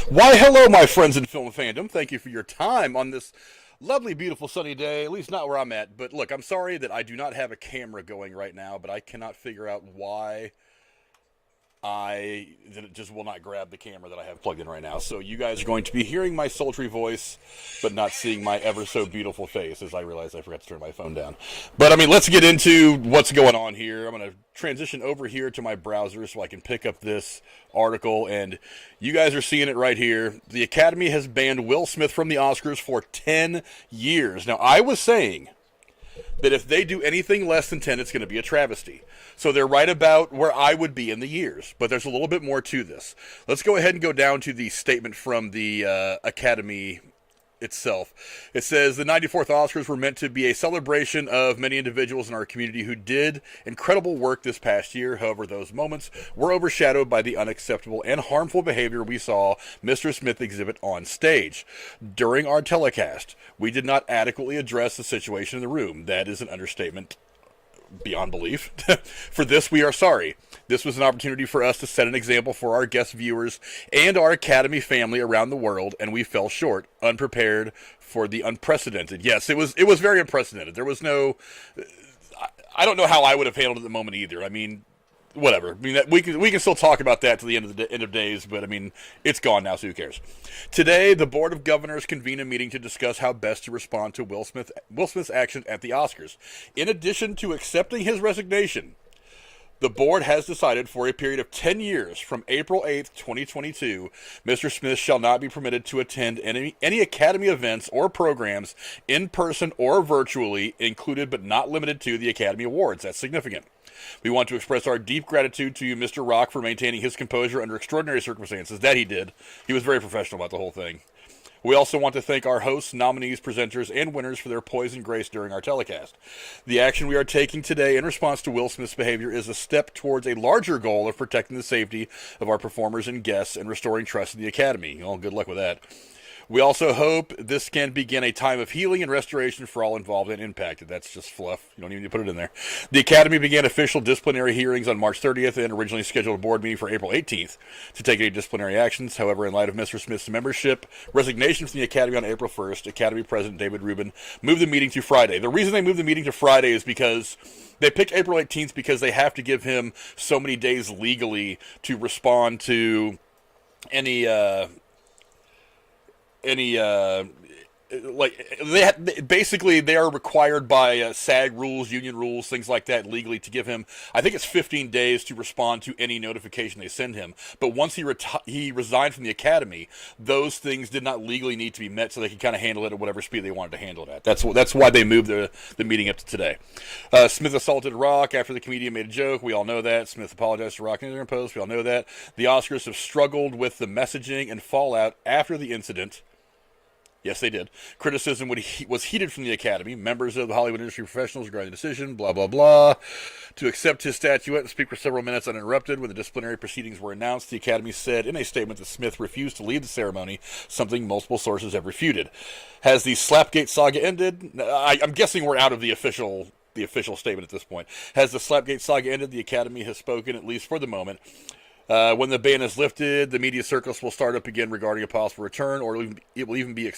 Why, hello, my friends in film fandom. Thank you for your time on this lovely, beautiful, sunny day. At least not where I'm at. But look, I'm sorry that I do not have a camera going right now, but I cannot figure out why that it just will not grab the camera that I have plugged in right now. So you guys are going to be hearing my sultry voice, but not seeing my ever so beautiful face, as I realize I forgot to turn my phone down. But I mean, let's get into what's going on here. I'm going to transition over here to my browser so I can pick up this article, and you guys are seeing it right here. The Academy has banned Will Smith from the Oscars for 10 years. Now, I was saying that if they do anything less than 10, it's going to be a travesty. So they're right about where I would be in the years, but there's a little bit more to this. Let's go ahead and go down to the statement from the Academy itself. It says the 94th Oscars were meant to be a celebration of many individuals in our community who did incredible work this past year. However, those moments were overshadowed by the unacceptable and harmful behavior we saw Mr. Smith exhibit on stage. During our telecast, we did not adequately address the situation in the room. That is an understatement beyond belief. For this, we are sorry. This was an opportunity for us to set an example for our guest viewers and our Academy family around the world, and we fell short, unprepared for the unprecedented. Yes, it was very unprecedented. There was no... I don't know how I would have handled it at the moment either. I mean, whatever. I mean, we can still talk about that to the end of days, but I mean, it's gone now, so who cares? Today, the Board of Governors convened a meeting to discuss how best to respond to Will Smith's action at the Oscars. In addition to accepting his resignation, the board has decided for a period of 10 years, from April 8th, 2022, Mr. Smith shall not be permitted to attend any Academy events or programs in person or virtually, included but not limited to the Academy Awards. That's significant. We want to express our deep gratitude to Mr. Rock for maintaining his composure under extraordinary circumstances. That he did. He was very professional about the whole thing. We also want to thank our hosts, nominees, presenters, and winners for their poise and grace during our telecast. The action we are taking today in response to Will Smith's behavior is a step towards a larger goal of protecting the safety of our performers and guests and restoring trust in the Academy. Well, good luck with that. We also hope this can begin a time of healing and restoration for all involved and impacted. That's just fluff. You don't even need to put it in there. The Academy began official disciplinary hearings on March 30th and originally scheduled a board meeting for April 18th to take any disciplinary actions. However, in light of Mr. Smith's membership resignation from the Academy on April 1st, Academy President David Rubin moved the meeting to Friday. The reason they moved the meeting to Friday is because they picked April 18th because they have to give him so many days legally to respond to any basically they are required by SAG rules, union rules, things like that legally to give him, I think it's 15 days to respond to any notification they send him. But once he resigned from the Academy, those things did not legally need to be met, so they could kind of handle it at whatever speed they wanted to handle it at. That's why they moved the meeting up to today. Smith assaulted Rock after the comedian made a joke. We all know that. Smith apologized to Rock in their post. We all know that. The Oscars have struggled with the messaging and fallout after the incident. Yes, they did. Criticism was heated from the Academy. Members of the Hollywood industry professionals regarding the decision, blah, blah, blah. To accept his statuette and speak for several minutes uninterrupted when the disciplinary proceedings were announced, the Academy said in a statement that Smith refused to leave the ceremony, something multiple sources have refuted. Has the Slapgate saga ended? I'm guessing we're out of the official statement at this point. Has the Slapgate saga ended? The Academy has spoken, at least for the moment. When the ban is lifted, the media circus will start up again regarding a possible return, or it will even be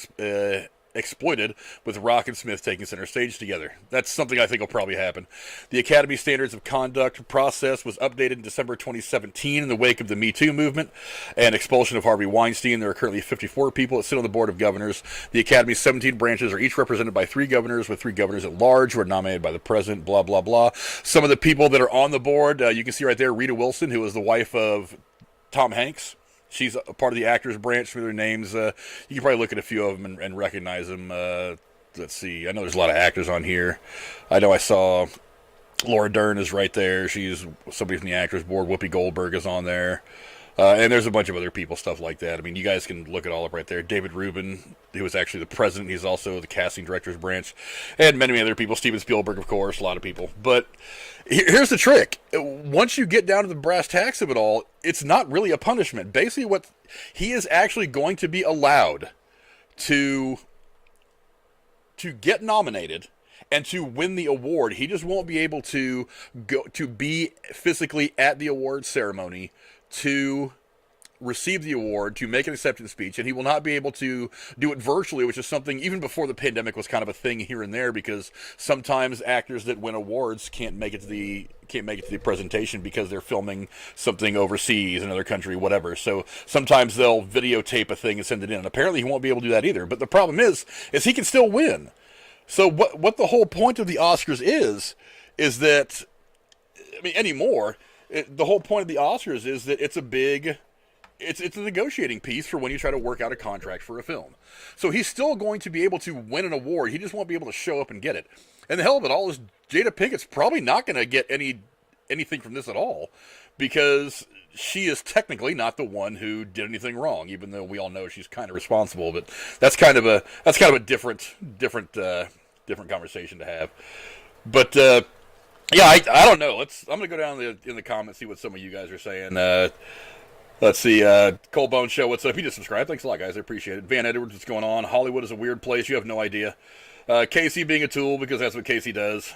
exploited with Rock and Smith taking center stage together. That's something I think will probably happen. The Academy Standards of Conduct process was updated in December 2017 in the wake of the Me Too movement and expulsion of Harvey Weinstein. There are currently 54 people that sit on the Board of Governors. The Academy's 17 branches are each represented by 3 governors, with 3 governors at large who are nominated by the president, blah, blah, blah. Some of the people that are on the board, you can see right there, Rita Wilson, who is the wife of Tom Hanks. She's a part of the actors branch. Some of their names, you can probably look at a few of them and recognize them. Let's see. I know there's a lot of actors on here. I know I saw Laura Dern is right there. She's somebody from the actors board. Whoopi Goldberg is on there. And there's a bunch of other people, stuff like that. I mean, you guys can look it all up right there. David Rubin, who was actually the president. He's also the casting directors branch. And many, many other people. Steven Spielberg, of course, a lot of people. But here's the trick. Once you get down to the brass tacks of it all, it's not really a punishment. Basically, what he is actually going to be allowed to get nominated and to win the award. He just won't be able to go to be physically at the award ceremony to receive the award, to make an acceptance speech, and he will not be able to do it virtually, which is something even before the pandemic was kind of a thing here and there, because sometimes actors that win awards can't make it to the presentation because they're filming something overseas, another country, whatever. So sometimes they'll videotape a thing and send it in. And apparently he won't be able to do that either. But the problem is he can still win. So what the whole point of the Oscars is that, I mean, anymore, the whole point of the Oscars is that it's a negotiating piece for when you try to work out a contract for a film. So he's still going to be able to win an award. He just won't be able to show up and get it. And the hell of it all is Jada Pinkett's probably not going to get anything from this at all, because she is technically not the one who did anything wrong, even though we all know she's kind of responsible. But that's kind of a different conversation to have. But yeah, I don't know. I'm gonna go down in the comments, see what some of you guys are saying. Let's see. Cole Bone Show, what's up? He just subscribed. Thanks a lot, guys. I appreciate it. Van Edwards, what's going on? Hollywood is a weird place. You have no idea. Casey being a tool, because that's what Casey does.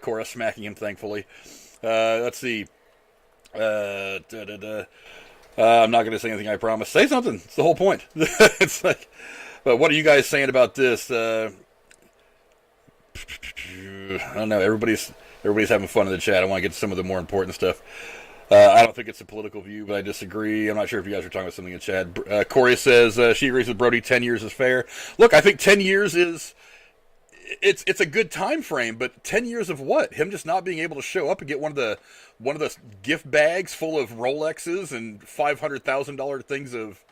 Cora smacking him, thankfully. Let's see. I'm not going to say anything, I promise. Say something. It's the whole point. It's like, but what are you guys saying about this? I don't know. Everybody's having fun in the chat. I want to get to some of the more important stuff. I don't think it's a political view, but I disagree. I'm not sure if you guys are talking about something in chat. Corey says she agrees with Brody. 10 years is fair. Look, I think 10 years is it's a good time frame, but 10 years of what? Him just not being able to show up and get one of the gift bags full of Rolexes and $500,000 things of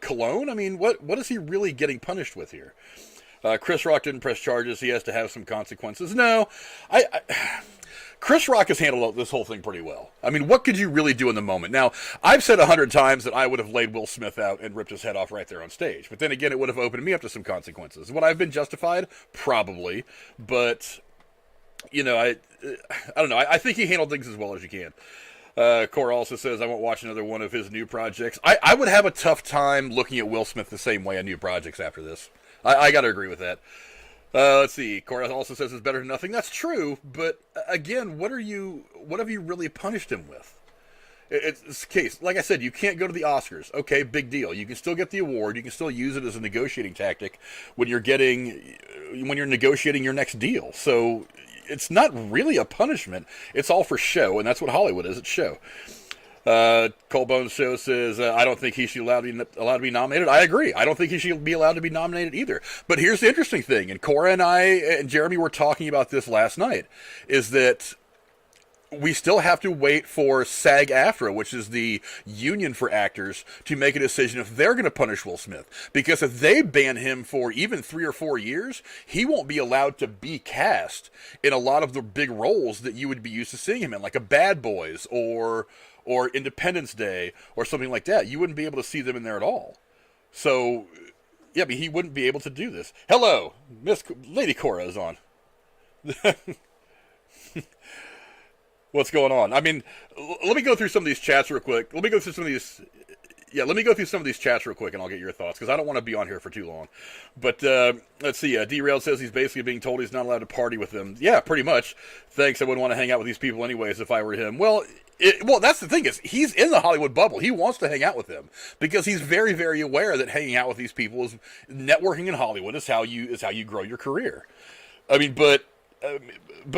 cologne. I mean, what is he really getting punished with here? Chris Rock didn't press charges. He has to have some consequences. No, Chris Rock has handled this whole thing pretty well. I mean, what could you really do in the moment? Now, I've said 100 times that I would have laid Will Smith out and ripped his head off right there on stage. But then again, it would have opened me up to some consequences. Would I have been justified? Probably. But, you know, I don't know. I think he handled things as well as you can. Cora also says, I won't watch another one of his new projects. I would have a tough time looking at Will Smith the same way on new projects after this. I got to agree with that. Let's see. Cora also says it's better than nothing. That's true, but again, what have you really punished him with? It's the case. Like I said, you can't go to the Oscars. Okay, big deal. You can still get the award. You can still use it as a negotiating tactic when you're negotiating your next deal. So it's not really a punishment. It's all for show, and that's what Hollywood is. It's show. Cole Bones Show says, I don't think he should allowed to be nominated. I agree. I don't think he should be allowed to be nominated either. But here's the interesting thing, and Cora and I and Jeremy were talking about this last night, is that we still have to wait for SAG-AFTRA, which is the union for actors, to make a decision if they're going to punish Will Smith. Because if they ban him for even 3 or 4 years, he won't be allowed to be cast in a lot of the big roles that you would be used to seeing him in, like a Bad Boys or Independence Day or something like that. You wouldn't be able to see them in there at all. So, yeah, I mean, he wouldn't be able to do this. Hello, Lady Cora is on. What's going on? I mean, let me go through some of these chats real quick. Let me go through some of these chats real quick, and I'll get your thoughts, because I don't want to be on here for too long. But let's see. Derailed says he's basically being told he's not allowed to party with them. Yeah, pretty much. Thanks. I wouldn't want to hang out with these people anyways if I were him. Well, that's the thing, is he's in the Hollywood bubble. He wants to hang out with them because he's very, very aware that hanging out with these people is networking in Hollywood is how you grow your career. I mean, but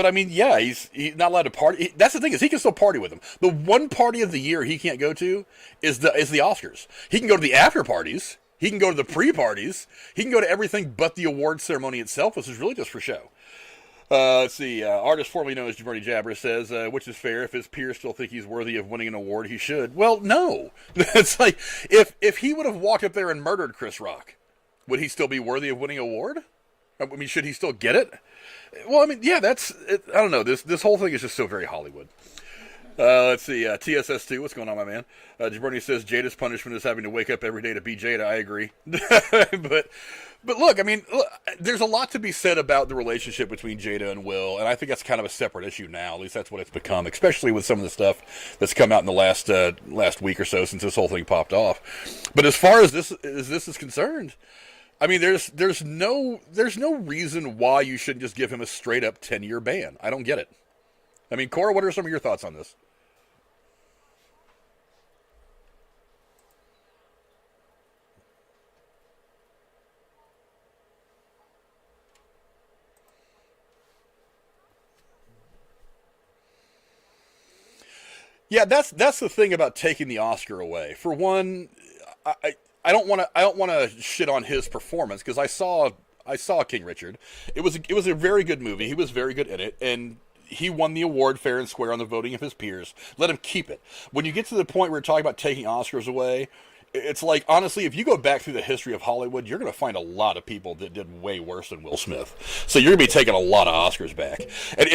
I mean, yeah, he's not allowed to party. That's the thing, is he can still party with them. The one party of the year he can't go to is the Oscars. He can go to the after parties. He can go to the pre-parties. He can go to everything but the award ceremony itself, which is really just for show. Let's see. Artist formerly known as Jabroni Jabber says, which is fair. If his peers still think he's worthy of winning an award, he should. Well, no. It's like, if he would have walked up there and murdered Chris Rock, would he still be worthy of winning an award? I mean, should he still get it? Well, I mean, yeah, that's it. I don't know. This whole thing is just so very Hollywood. Let's see. TSS2, what's going on, my man? Jabroni says Jada's punishment is having to wake up every day to be Jada. I agree. But look, I mean, there's a lot to be said about the relationship between Jada and Will, and I think that's kind of a separate issue now. At least that's what it's become, especially with some of the stuff that's come out in the last week or so since this whole thing popped off. But as far as this is concerned, I mean, there's no reason why you shouldn't just give him a straight up 10-year ban. I don't get it. I mean, Cora, what are some of your thoughts on this? Yeah, that's the thing about taking the Oscar away. For one, I don't want to shit on his performance because I saw King Richard. It was a very good movie. He was very good in it, and he won the award fair and square on the voting of his peers. Let him keep it. When you get to the point where we're talking about taking Oscars away, it's like, honestly, if you go back through the history of Hollywood, you're going to find a lot of people that did way worse than Will Smith. So you're going to be taking a lot of Oscars back. And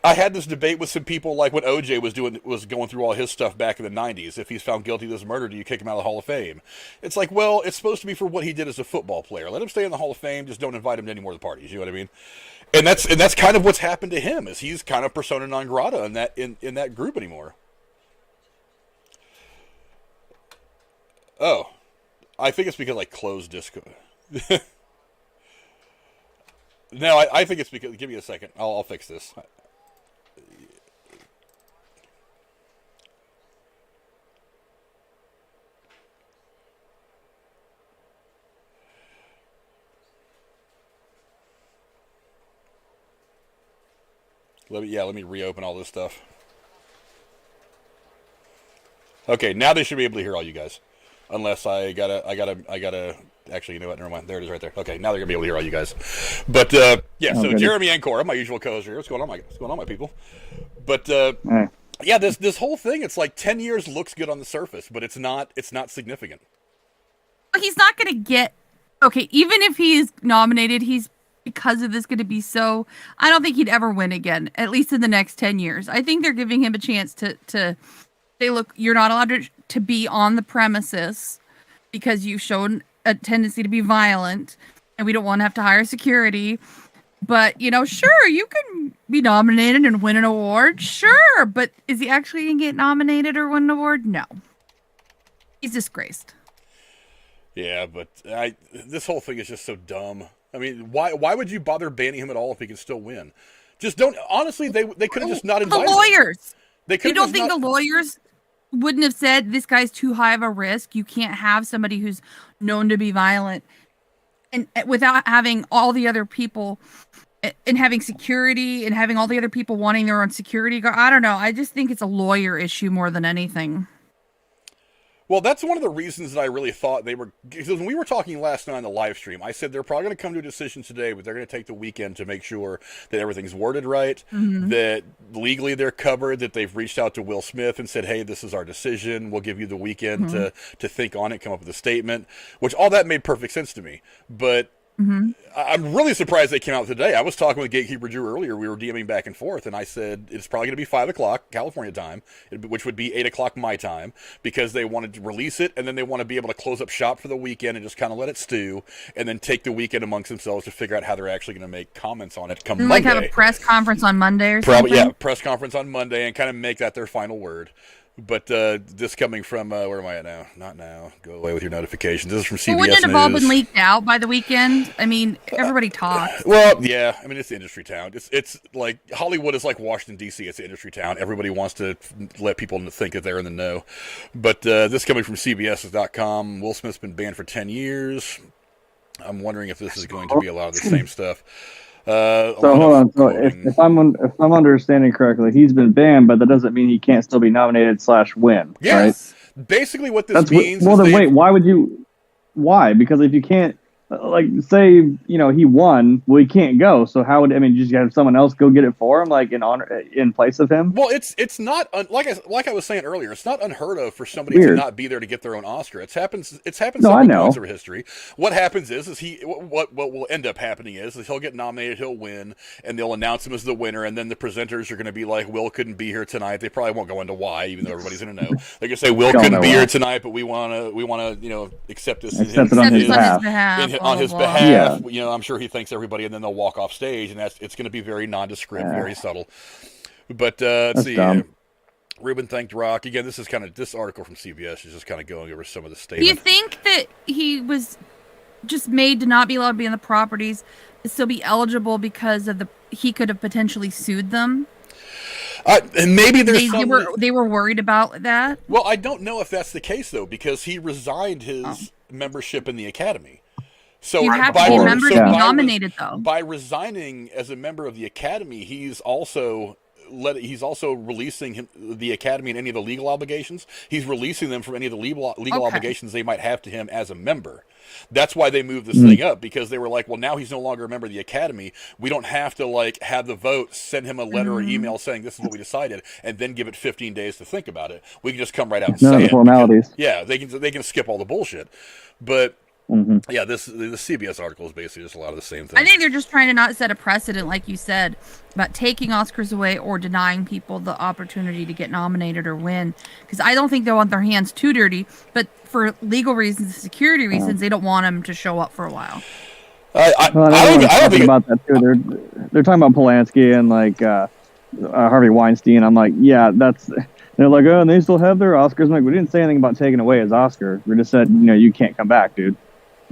I had this debate with some people, like when OJ was going through all his stuff back in the 90s. If he's found guilty of this murder, do you kick him out of the Hall of Fame? It's like, well, it's supposed to be for what he did as a football player. Let him stay in the Hall of Fame. Just don't invite him to any more of the parties. You know what I mean? And that's kind of what's happened to him, is he's kind of persona non grata in that group anymore. Oh. I think it's because I closed Discord. No, I think it's because... Give me a second. I'll fix this. Let me reopen all this stuff. Okay, now they should be able to hear all you guys. Unless I gotta. Actually, you know what? Never mind. There it is, right there. Okay, now they're gonna be able to hear all you guys. But yeah, so Jeremy Ancora, my usual co-host here. What's going on, my people? But yeah, this whole thing, it's like 10 years looks good on the surface, but it's not significant. He's not gonna get okay. Even if he's nominated, he's because of this going to be so. I don't think he'd ever win again. At least in the next 10 years. I think they're giving him a chance to say, look, you're not allowed to be on the premises because you've shown a tendency to be violent and we don't want to have to hire security. But, sure, you can be nominated and win an award. Sure. But is he actually going to get nominated or win an award? No. He's disgraced. Yeah, but this whole thing is just so dumb. I mean, why would you bother banning him at all if he can still win? Just don't. Honestly, they could have just not invited the lawyers. They you don't think the lawyers wouldn't have said this guy's too high of a risk? You can't have somebody who's known to be violent, and without having all the other people, and having security, and having all the other people wanting their own security guard. I don't know. I just think it's a lawyer issue more than anything. Well, that's one of the reasons that I really thought they were... Because when we were talking last night on the live stream, I said they're probably going to come to a decision today, but they're going to take the weekend to make sure that everything's worded right, that legally they're covered, that they've reached out to Will Smith and said, hey, this is our decision. We'll give you the weekend to think on it, come up with a statement, which all that made perfect sense to me. But... I'm really surprised they came out today. I was talking with Gatekeeper Drew earlier. We were DMing back and forth, and I said it's probably going to be 5 o'clock California time, which would be 8 o'clock my time, because they wanted to release it, and then they want to be able to close up shop for the weekend and just kind of let it stew, and then take the weekend amongst themselves to figure out how they're actually going to make comments on it come Monday. Like have a press conference on Monday or something? Yeah, press conference on Monday, and kind of make that their final word. But this coming from, where am I at now? Not now. Go away with your notifications. This is from CBS News. Wouldn't it have all been leaked out by the weekend? I mean, everybody talks. Well, yeah. I mean, it's the industry town. It's like, Hollywood is like Washington, D.C. It's the industry town. Everybody wants to let people think that they're in the know. But this coming from CBS.com. Will Smith's been banned for 10 years. I'm wondering if this is going to be a lot of the same stuff. So hold on. So if I'm understanding correctly, he's been banned, but that doesn't mean he can't still be nominated / win. Yes. Right? Basically, what this means. Well, then wait. Why would you? Why? Because if you can't, like, say, he won, well, he can't go. So how would just have someone else go get it for him, like in place of him? Well, it's not like I was saying earlier. It's not unheard of for somebody to not be there to get their own Oscar. It's happened several times over history. What happens is what will end up happening is he'll get nominated, he'll win, and they'll announce him as the winner, and then the presenters are going to be like, Will couldn't be here tonight. They probably won't go into why, even though everybody's going to know. They're going to say Will couldn't be here tonight, but we want to accept this on his behalf. On his behalf, I'm sure he thanks everybody, and then they'll walk off stage, and it's going to be very nondescript, very subtle. But let's see. Ruben thanked Rock again. This article from CBS is just kind of going over some of the statements. Do you think that he was just made to not be allowed to be on the properties to still be eligible because of he could have potentially sued them? And maybe they were worried about that. Well, I don't know if that's the case though, because he resigned his membership in the Academy. So you have to be a member to be nominated, though. By resigning as a member of the Academy, he's also he's also releasing the Academy and any of the legal obligations. He's releasing them from any of the legal obligations they might have to him as a member. That's why they moved this thing up, because they were like, well, now he's no longer a member of the Academy. We don't have to like have the vote, send him a letter or email saying this is what we decided, and then give it 15 days to think about it. We can just come right out and say it. Formalities. Because, they can skip all the bullshit. But yeah, the CBS article is basically just a lot of the same thing. I think they're just trying to not set a precedent, like you said, about taking Oscars away or denying people the opportunity to get nominated or win. Because I don't think they want their hands too dirty, but for legal reasons, security reasons, they don't want them to show up for a while. I don't think about that too. They're talking about Polanski and like Harvey Weinstein. I'm like, yeah, that's. They're like, oh, and they still have their Oscars. I'm like, we didn't say anything about taking away his Oscar. We just said, you can't come back, dude.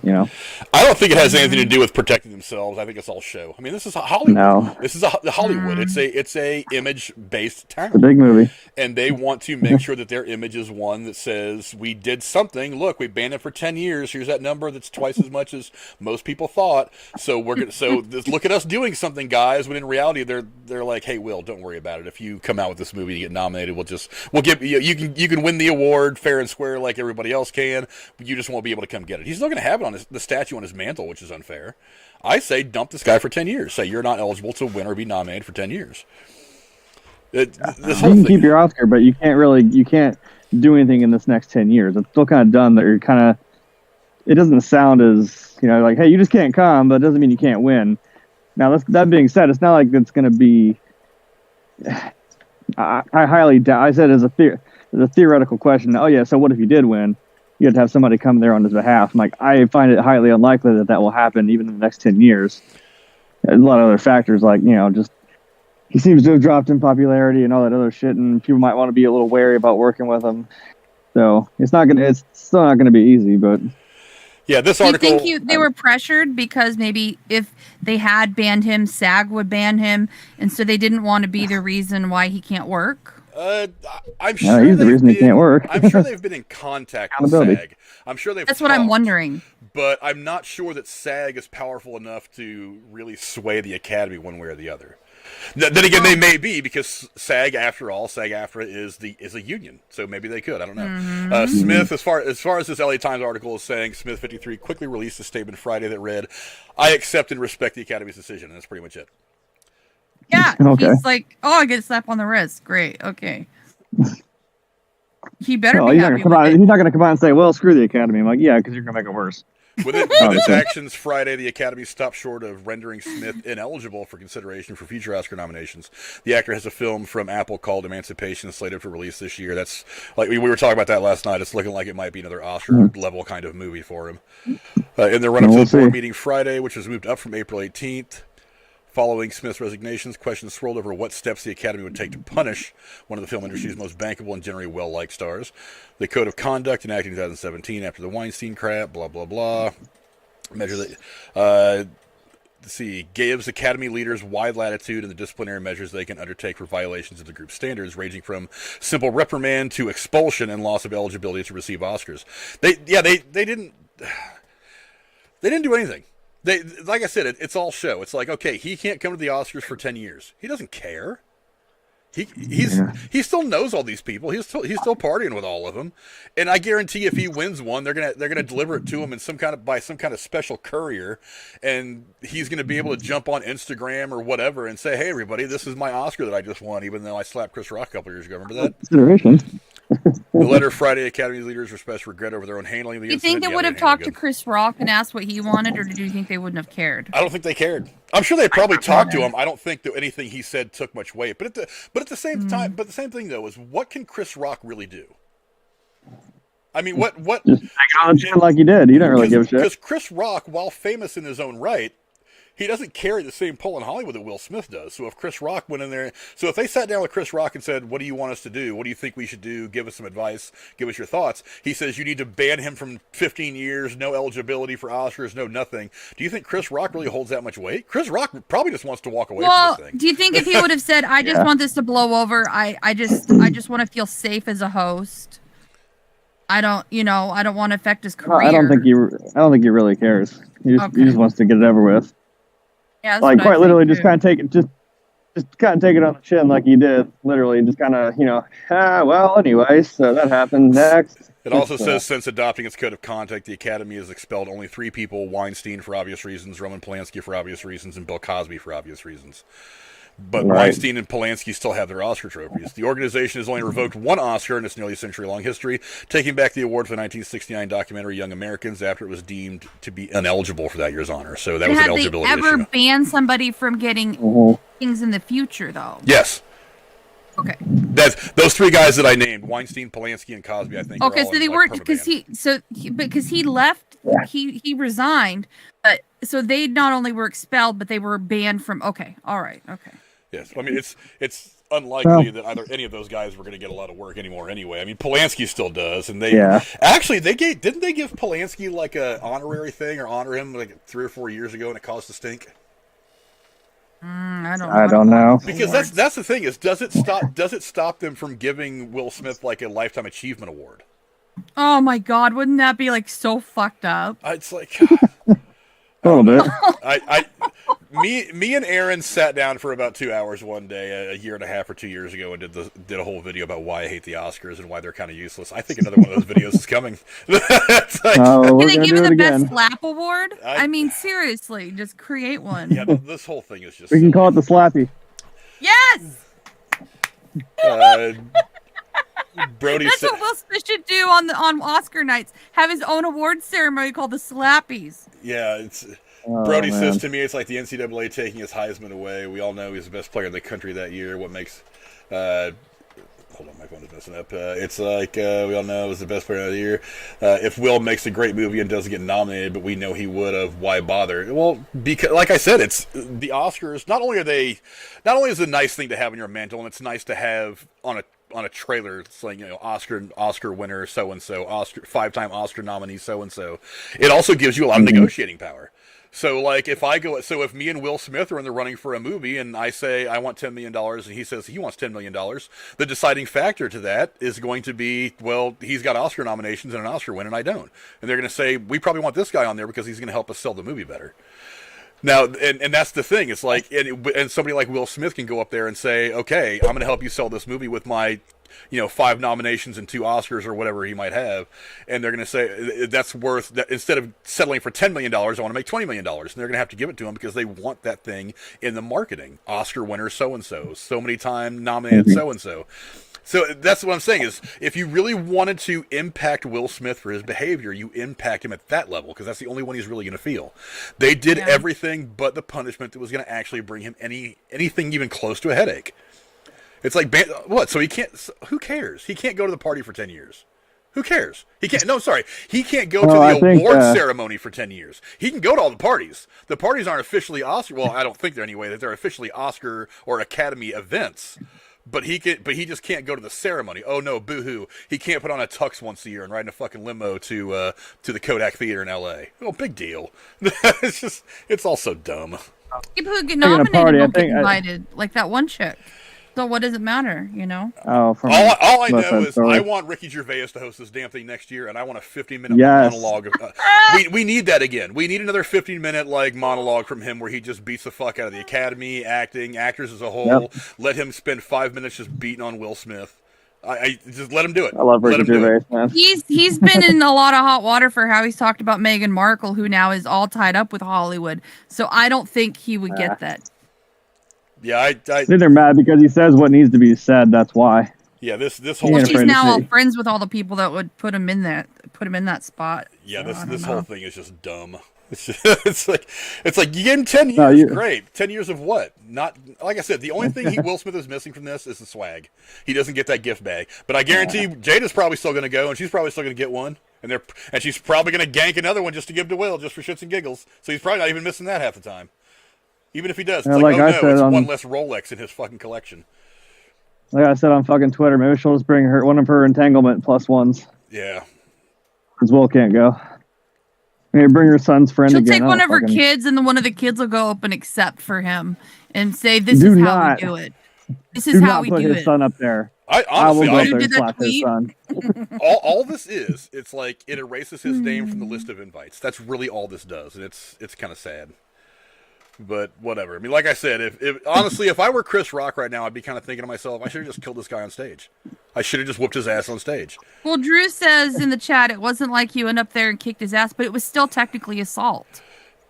I don't think it has anything to do with protecting themselves. I think it's all show. I mean, this is Hollywood. No. This is Hollywood. It's a image-based town. It's a big movie. And they want to make sure that their image is one that says, we did something. Look, we banned it for 10 years. Here's that number that's twice as much as most people thought. So look at us doing something, guys. When in reality, they're like, hey, Will, don't worry about it. If you come out with this movie and get nominated, we'll give you can win the award fair and square like everybody else can. But you just won't be able to come get it. He's not going to have it on the statue on his mantle, which is unfair. I say dump this guy for 10 years. Say you're not eligible to win or be nominated for 10 years. You can keep your Oscar, but you can't do anything in this next 10 years. It's still kind of done that you're kind of, it doesn't sound as, like, hey, you just can't come, but it doesn't mean you can't win. Now, that being said, it's not like it's going to be, I highly doubt, I said as a theoretical question, oh yeah, so what if you did win? You have to have somebody come there on his behalf. I'm like, I find it highly unlikely that will happen even in the next 10 years. There's a lot of other factors, like, just he seems to have dropped in popularity and all that other shit, and people might want to be a little wary about working with him. So it's still not gonna be easy, but yeah, this article. Do you think they were pressured because maybe if they had banned him, SAG would ban him, and so they didn't want to be the reason why he can't work? I'm sure he's the reason he can't work. I'm sure they've been in contact with SAG. I'm sure they've. That's what I'm wondering. But I'm not sure that SAG is powerful enough to really sway the Academy one way or the other. Then again, they may be, because SAG-AFTRA is a union, so maybe they could. I don't know. Smith, as far as this LA Times article is saying, Smith 53 quickly released a statement Friday that read, "I accept and respect the Academy's decision," and that's pretty much it. Yeah, okay. He's like, oh, I get a slap on the wrist. Great, okay. He better be he's happy not with it. He's not going to come out and say, well, screw the Academy. I'm like, yeah, because you're going to make it worse. With its actions Friday, the Academy stopped short of rendering Smith ineligible for consideration for future Oscar nominations. The actor has a film from Apple called Emancipation slated for release this year. That's like we were talking about that last night. It's looking like it might be another Oscar-level kind of movie for him. In the run-up to the board meeting Friday, which was moved up from April 18th, following Smith's resignations, questions swirled over what steps the Academy would take to punish one of the film industry's most bankable and generally well-liked stars. The Code of Conduct enacted in 2017 after the Weinstein crap, blah, blah, blah. Measure that. Gives Academy leaders wide latitude in the disciplinary measures they can undertake for violations of the group's standards, ranging from simple reprimand to expulsion and loss of eligibility to receive Oscars. They didn't do anything. Like I said, it's all show. It's like, okay, he can't come to the Oscars for 10 years. He doesn't care. He still knows all these people. He's still partying with all of them. And I guarantee if he wins one, they're gonna deliver it to him in by some kind of special courier, and he's gonna be able to jump on Instagram or whatever and say, "Hey, everybody, this is my Oscar that I just won," even though I slapped Chris Rock a couple years ago. Remember that? Consideration. The letter Friday, Academy leaders expressed regret over their own handling of the incident. Do you think they would have talked to Chris Rock and asked what he wanted, or do you think they wouldn't have cared? I don't think they cared. I'm sure they probably talked to him. I don't think that anything he said took much weight. But at the same time, the same thing though is, what can Chris Rock really do? I mean, what? Just take it on the chin like you did. You don't really give a shit. Because Chris Rock, while famous in his own right, he doesn't carry the same pull in Hollywood that Will Smith does. So if Chris Rock went in there, so if they sat down with Chris Rock and said, "What do you want us to do? What do you think we should do? Give us some advice. Give us your thoughts." He says, "You need to ban him from 15 years, no eligibility for Oscars, no nothing." Do you think Chris Rock really holds that much weight? Chris Rock probably just wants to walk away from this thing. Do you think if he would have said, "I just want this to blow over. I just want to feel safe as a host. I don't want to affect his career." I don't think he really cares. He just wants to get it over with. Yeah, like quite literally, just kind of take it. just kind of take it on the chin like he did, literally, just kind of, well, anyway, so that happened next. It also says since adopting its code of conduct, the Academy has expelled only 3 people: Weinstein for obvious reasons, Roman Polanski for obvious reasons, and Bill Cosby for obvious reasons. But Right. Weinstein and Polanski still have their Oscar trophies. The organization has only revoked 1 Oscar in its nearly century-long history, taking back the award for the 1969 documentary Young Americans after it was deemed to be ineligible for that year's honor. So that was an Have they eligibility ever issue. banned somebody from getting Mhm. things in the future, though? Yes. Okay. That's those 3 guys that I named: Weinstein, Polanski, and Cosby. I think. Okay, are all so they in, weren't perma because ban. because he left, Yeah. he resigned, but so they not only were expelled, but they were banned from. Okay, all right, okay. Yes, I mean it's unlikely that either any of those guys were going to get a lot of work anymore. Anyway, I mean Polanski still does, and they actually didn't they give Polanski like a honorary thing or honor him like 3 or 4 years ago, and it caused a stink. I don't know. Because that's the thing is does it stop them from giving Will Smith like a lifetime achievement award? Oh my God, wouldn't that be like so fucked up? It's like A little bit. Me and Aaron sat down for about 2 hours one day, a year and a half or 2 years ago, and did a whole video about why I hate the Oscars and why they're kind of useless. I think another one of those videos is coming. It's like, We're Can they gonna give do you it the again. best slap award? I- I mean, seriously, just create one. yeah, this whole thing is just. We can call it the Slappy. Yes, Brody. that's what Will Smith should do on Oscar nights. Have his own award ceremony called the Slappies. Yeah, it's. Oh, Brody man. says to me, it's like the NCAA taking his Heisman away. We all know he's the best player in the country that year. What makes, hold on, my phone is messing up. It's like we all know he's the best player of the year. If Will makes a great movie and doesn't get nominated, but we know he would have, why bother? Well, because like I said, it's the Oscars. Not only is it a nice thing to have on your mantle, and it's nice to have on a trailer saying, Oscar winner so and so, Oscar 5-time Oscar nominee so and so. It also gives you a lot of negotiating power. So, like, if me and Will Smith are in the running for a movie, and I say I want $10 million, and he says he wants $10 million, the deciding factor to that is going to be, well, he's got Oscar nominations and an Oscar win, and I don't. And they're going to say, we probably want this guy on there because he's going to help us sell the movie better. Now, and that's the thing. It's like, and somebody like Will Smith can go up there and say, okay, I'm going to help you sell this movie with my 5 nominations and 2 Oscars or whatever he might have, and they're going to say that's worth that. Instead of settling for $10 million, I want to make $20 million, and they're going to have to give it to him because they want that thing in the marketing. Oscar winner so and so many time nominated so and so. So that's what I'm saying is if you really wanted to impact Will Smith for his behavior, you impact him at that level because that's the only one he's really going to feel. They did everything but the punishment that was going to actually bring him anything even close to a headache. It's like, what? So he can't, who cares? He can't go to the party for 10 years. Who cares? He can't, no, sorry. He can't go to the award ceremony for 10 years. He can go to all the parties. The parties aren't officially Oscar, well, I don't think they're anyway, that they're officially Oscar or Academy events. But he just can't go to the ceremony. Oh no, boo-hoo. He can't put on a tux once a year and ride in a fucking limo to the Kodak Theater in L.A. Oh, big deal. It's all so dumb. People who get Speaking of nominated party, don't I get think invited, like that one chick. So what does it matter, Oh, from All I know West Side is Story. I want Ricky Gervais to host this damn thing next year, and I want a 15-minute Yes. monologue. We need that again. We need another 15-minute monologue from him where he just beats the fuck out of the Academy, actors as a whole. Yep. Let him spend 5 minutes just beating on Will Smith. I just let him do it. I love Let Ricky him do it. Gervais, man. He's been in a lot of hot water for how he's talked about Meghan Markle, who now is all tied up with Hollywood. So I don't think he would get that. Yeah, I I think they're mad because he says what needs to be said. That's why. yeah this He whole ain't Well, thing, afraid she's to now all see. friends with all the people that would put him in that spot. yeah So, this I don't this know. whole thing is just dumb. It's like you gave him 10 years. No, Great. 10 years of what? Not like I said. The only thing Will Smith is missing from this is the swag. He doesn't get that gift bag. But I guarantee Jada's probably still going to go, and she's probably still going to get one. And she's probably going to gank another one just to give to Will, just for shits and giggles. So he's probably not even missing that half the time. Even if he does, it's Yeah, like, like oh I no, said, it's one less Rolex in his fucking collection. Like I said on fucking Twitter, maybe she'll just bring one of her entanglement plus ones. Yeah. Because Will can't go. Maybe bring her son's friend She'll again. take I one don't of her fucking- kids, and then one of the kids will go up and accept for him and say, "This Do is how not. we do it. This is Do how not we put do his it." son up there. I I will honestly, go up You there did and that slap his tweet? son. all this is, it's like it erases his name from the list of invites. That's really all this does, and it's kind of sad. But whatever. I mean, like I said, if honestly, if I were Chris Rock right now, I'd be kind of thinking to myself, I should have just killed this guy on stage. I should have just whooped his ass on stage. Well, Drew says in the chat it wasn't like he went up there and kicked his ass, but it was still technically assault.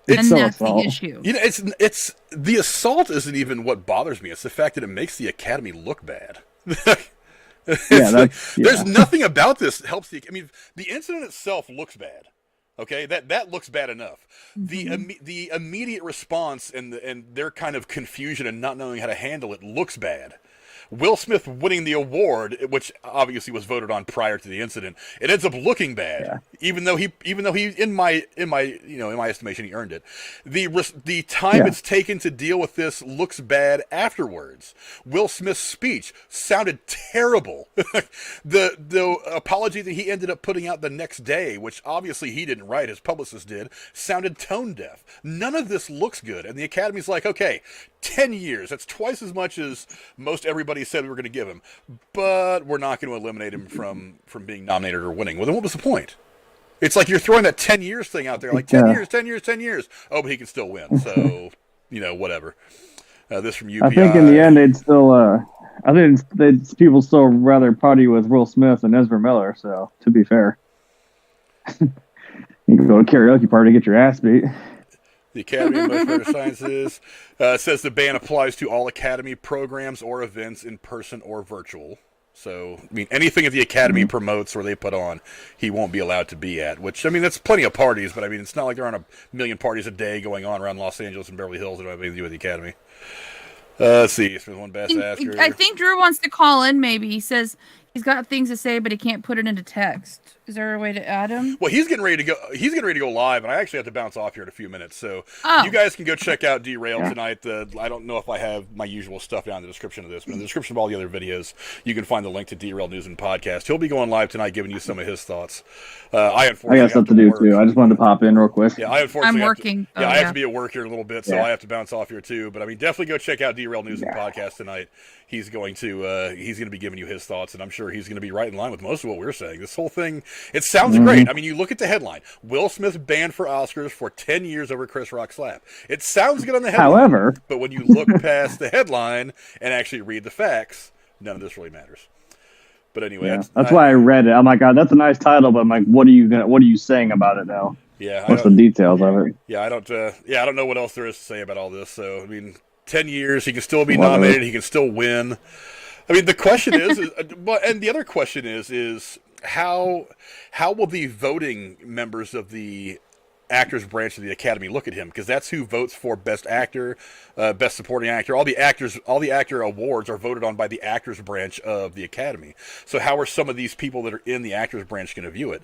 It's and still that's assault. the issue. You know, it's the assault isn't even what bothers me. It's the fact that it makes the Academy look bad. There's nothing about this that helps the. I mean, the incident itself looks bad. Okay, that looks bad enough. The immediate response and their kind of confusion and not knowing how to handle it looks bad. Will Smith winning the award, which obviously was voted on prior to the incident, it ends up looking bad, even though he in my estimation he earned it. The time it's taken to deal with this looks bad afterwards. Will Smith's speech sounded terrible. the apology that he ended up putting out the next day, which obviously he didn't write, his publicist did, sounded tone deaf. None of this looks good, and the Academy's like, okay, 10 years. That's twice as much as most everybody said we were going to give him. But we're not going to eliminate him from being nominated or winning. Well, then what was the point? It's like you're throwing that 10 years thing out there. Like, 10 years, 10 years, 10 years. Oh, but he can still win. So, whatever. This from UPI. I think in the end, they'd still... I think people still rather party with Will Smith than Ezra Miller, so, to be fair. You can go to a karaoke party to get your ass beat. The Academy of Motion Picture Sciences says the ban applies to all Academy programs or events in person or virtual. So, I mean, anything that the Academy promotes or they put on, he won't be allowed to be at. Which, I mean, that's plenty of parties, but I mean, it's not like there aren't a million parties a day going on around Los Angeles and Beverly Hills that don't have anything to do with the Academy. Let's see. There's one best actor. I think Drew wants to call in, maybe. He says he's got things to say, but he can't put it into text. Is there a way to add him? Well, he's getting ready to go. He's getting ready to go live, and I actually have to bounce off here in a few minutes. So you guys can go check out Derailed tonight. I don't know if I have my usual stuff down in the description of this, but in the description of all the other videos, you can find the link to Derailed News and Podcast. He'll be going live tonight, giving you some of his thoughts. I got stuff to do too. I just wanted to pop in real quick. Yeah, I'm working. I have to be at work here in a little bit, so I have to bounce off here too. But I mean, definitely go check out Derailed News and Podcast tonight. He's going to be giving you his thoughts, and I'm sure he's going to be right in line with most of what we're saying. This whole thing, it sounds great. I mean, you look at the headline: Will Smith banned for Oscars for 10 years over Chris Rock slap. It sounds good on the headline. However, but when you look past the headline and actually read the facts, none of this really matters. But anyway, that's why I read it. I'm like, God, that's a nice title, but I'm like, what are you saying about it now? Yeah, what's the details of it? Yeah, I don't know what else there is to say about all this. So I mean, 10 years, he can still be nominated, he can still win. I mean, the question is and the other question is how will the voting members of the actors branch of the Academy look at him? Because that's who votes for Best Actor, Best Supporting Actor. All the actor awards are voted on by the actors branch of the Academy. So how are some of these people that are in the actors branch going to view it?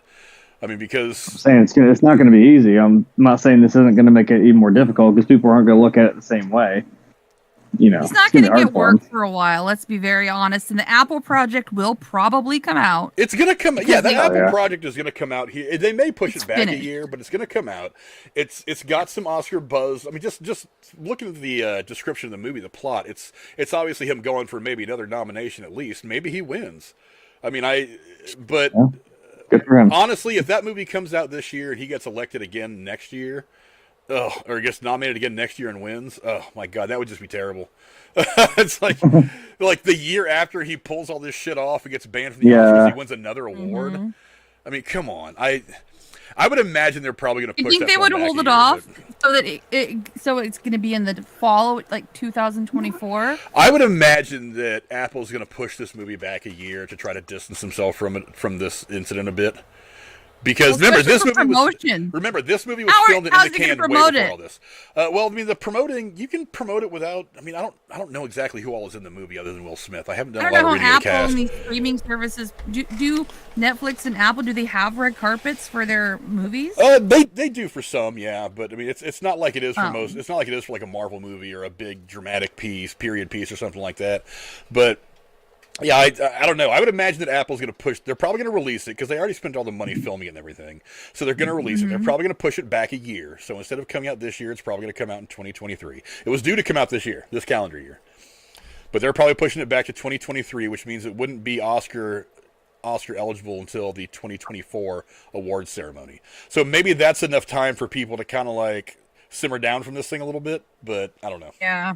I mean, because I'm saying it's not going to be easy. I'm not saying this isn't going to make it even more difficult because people aren't going to look at it the same way. It's not going to get work for a while. Let's be very honest. And the Apple project will probably come out. It's going to come. Yeah, the Apple project is going to come out here. They may push it back a year, but it's going to come out. It's got some Oscar buzz. I mean, just looking at the description of the movie, the plot. It's obviously him going for maybe another nomination at least. Maybe he wins. I mean, good for him. Honestly, if that movie comes out this year and he gets elected again next year. Or gets nominated again next year and wins. Oh my God, that would just be terrible. It's like the year after he pulls all this shit off and gets banned from the Oscars, he wins another award. I mean, come on. I would imagine they're probably going to push. You think they would hold it off so that it's going to be in the fall, like 2024? I would imagine that Apple's going to push this movie back a year to try to distance himself from this incident a bit. Because remember, this movie was filmed in the can way before all this. Well, I mean, the promoting, you can promote it without. I mean, I don't know exactly who all is in the movie other than Will Smith. I haven't done a lot of reading the cast. Apple and these streaming services do Netflix and Apple, do they have red carpets for their movies? They do for some, yeah. But I mean, it's not like it is for most. It's not like it is for like a Marvel movie or a big dramatic period piece or something like that. But. Yeah, I don't know. I would imagine that Apple's going to push. They're probably going to release it because they already spent all the money filming it and everything. So they're going to release it. They're probably going to push it back a year. So instead of coming out this year, it's probably going to come out in 2023. It was due to come out this calendar year. But they're probably pushing it back to 2023, which means it wouldn't be Oscar eligible until the 2024 awards ceremony. So maybe that's enough time for people to kind of like simmer down from this thing a little bit. But I don't know. Yeah.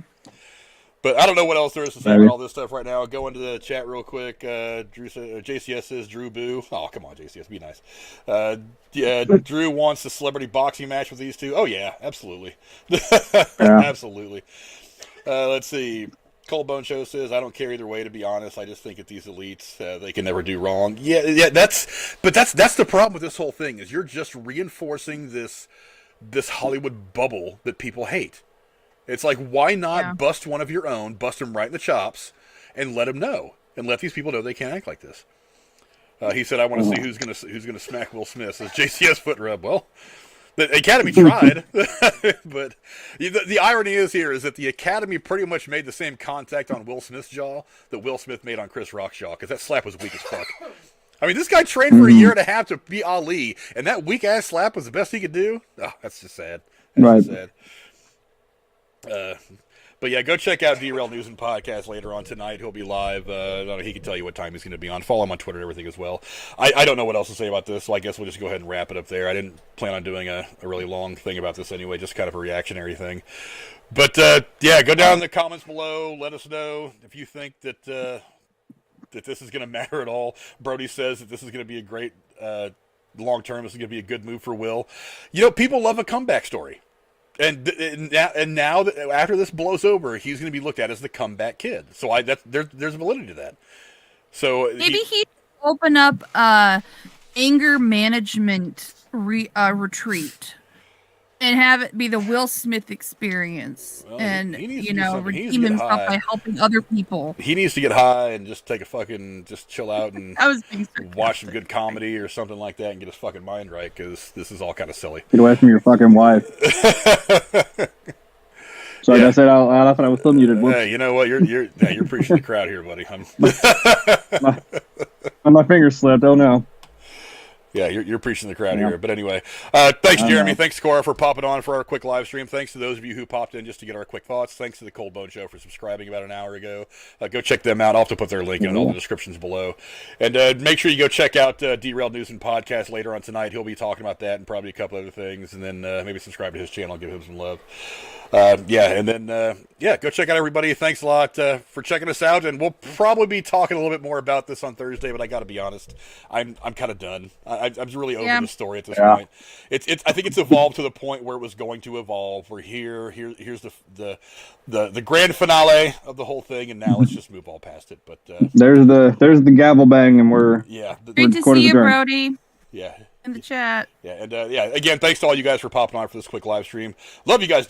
But I don't know what else there is to say Maybe. about all this stuff right now. Go into the chat real quick. JCS says Drew boo. Oh, come on, JCS, be nice. Yeah, Drew wants a celebrity boxing match with these two. Oh yeah, absolutely, absolutely. Let's see. Cold Bone Show says, I don't care either way, to be honest. I just think that these elites, they can never do wrong. Yeah, that's the problem with this whole thing, is you're just reinforcing this Hollywood bubble that people hate. It's like, why not bust one of your own, bust them right in the chops, and let them know, and let these people know they can't act like this. He said, I want to see who's gonna smack Will Smith. Says JCS foot rub. Well, the Academy tried, but the irony is that the Academy pretty much made the same contact on Will Smith's jaw that Will Smith made on Chris Rock's jaw, because that slap was weak as fuck. I mean, this guy trained for a year and a half to be Ali, and that weak-ass slap was the best he could do? Oh, that's just sad. That's just sad. But yeah, go check out Derailed News and Podcast later on tonight. He'll be live. He can tell you what time he's going to be on. Follow him on Twitter and everything as well. I don't know what else to say about this, so I guess we'll just go ahead and wrap it up there. I didn't plan on doing a really long thing about this anyway, just kind of a reactionary thing. But yeah, go down in the comments below. Let us know if you think that that this is going to matter at all. Brody says that this is going to be a great long term. This is going to be a good move for Will. You know, people love a comeback story. And now that after this blows over, he's going to be looked at as the comeback kid. So there's validity to that. So maybe he open up anger management retreat and have it be the Will Smith experience, and redeem himself by helping other people. He needs to get high and just take just chill out and watch some good comedy or something like that and get his fucking mind right, because this is all kind of silly. Get away from your fucking wife. So I said I thought I was still muted. You know what? You're preaching the crowd here, buddy. My finger slipped. Oh no. Yeah, you're preaching the crowd here. But anyway, thanks, Jeremy. Thanks, Cora, for popping on for our quick live stream. Thanks to those of you who popped in just to get our quick thoughts. Thanks to the Cold Bone Show for subscribing about an hour ago. Go check them out. I'll have to put their link in all the descriptions below. And make sure you go check out Derailed News and Podcast later on tonight. He'll be talking about that and probably a couple other things. And then maybe subscribe to his channel, give him some love. And then go check out everybody. Thanks a lot for checking us out, and we'll probably be talking a little bit more about this on Thursday. But I got to be honest, I'm kind of done. I'm really over the story at this point. I think it's evolved to the point where it was going to evolve. We're here's the grand finale of the whole thing, and now let's just move all past it. But there's the gavel bang, and we're great to see you, Brody. Yeah. In the chat. Yeah, and again, thanks to all you guys for popping on for this quick live stream. Love you guys, dear.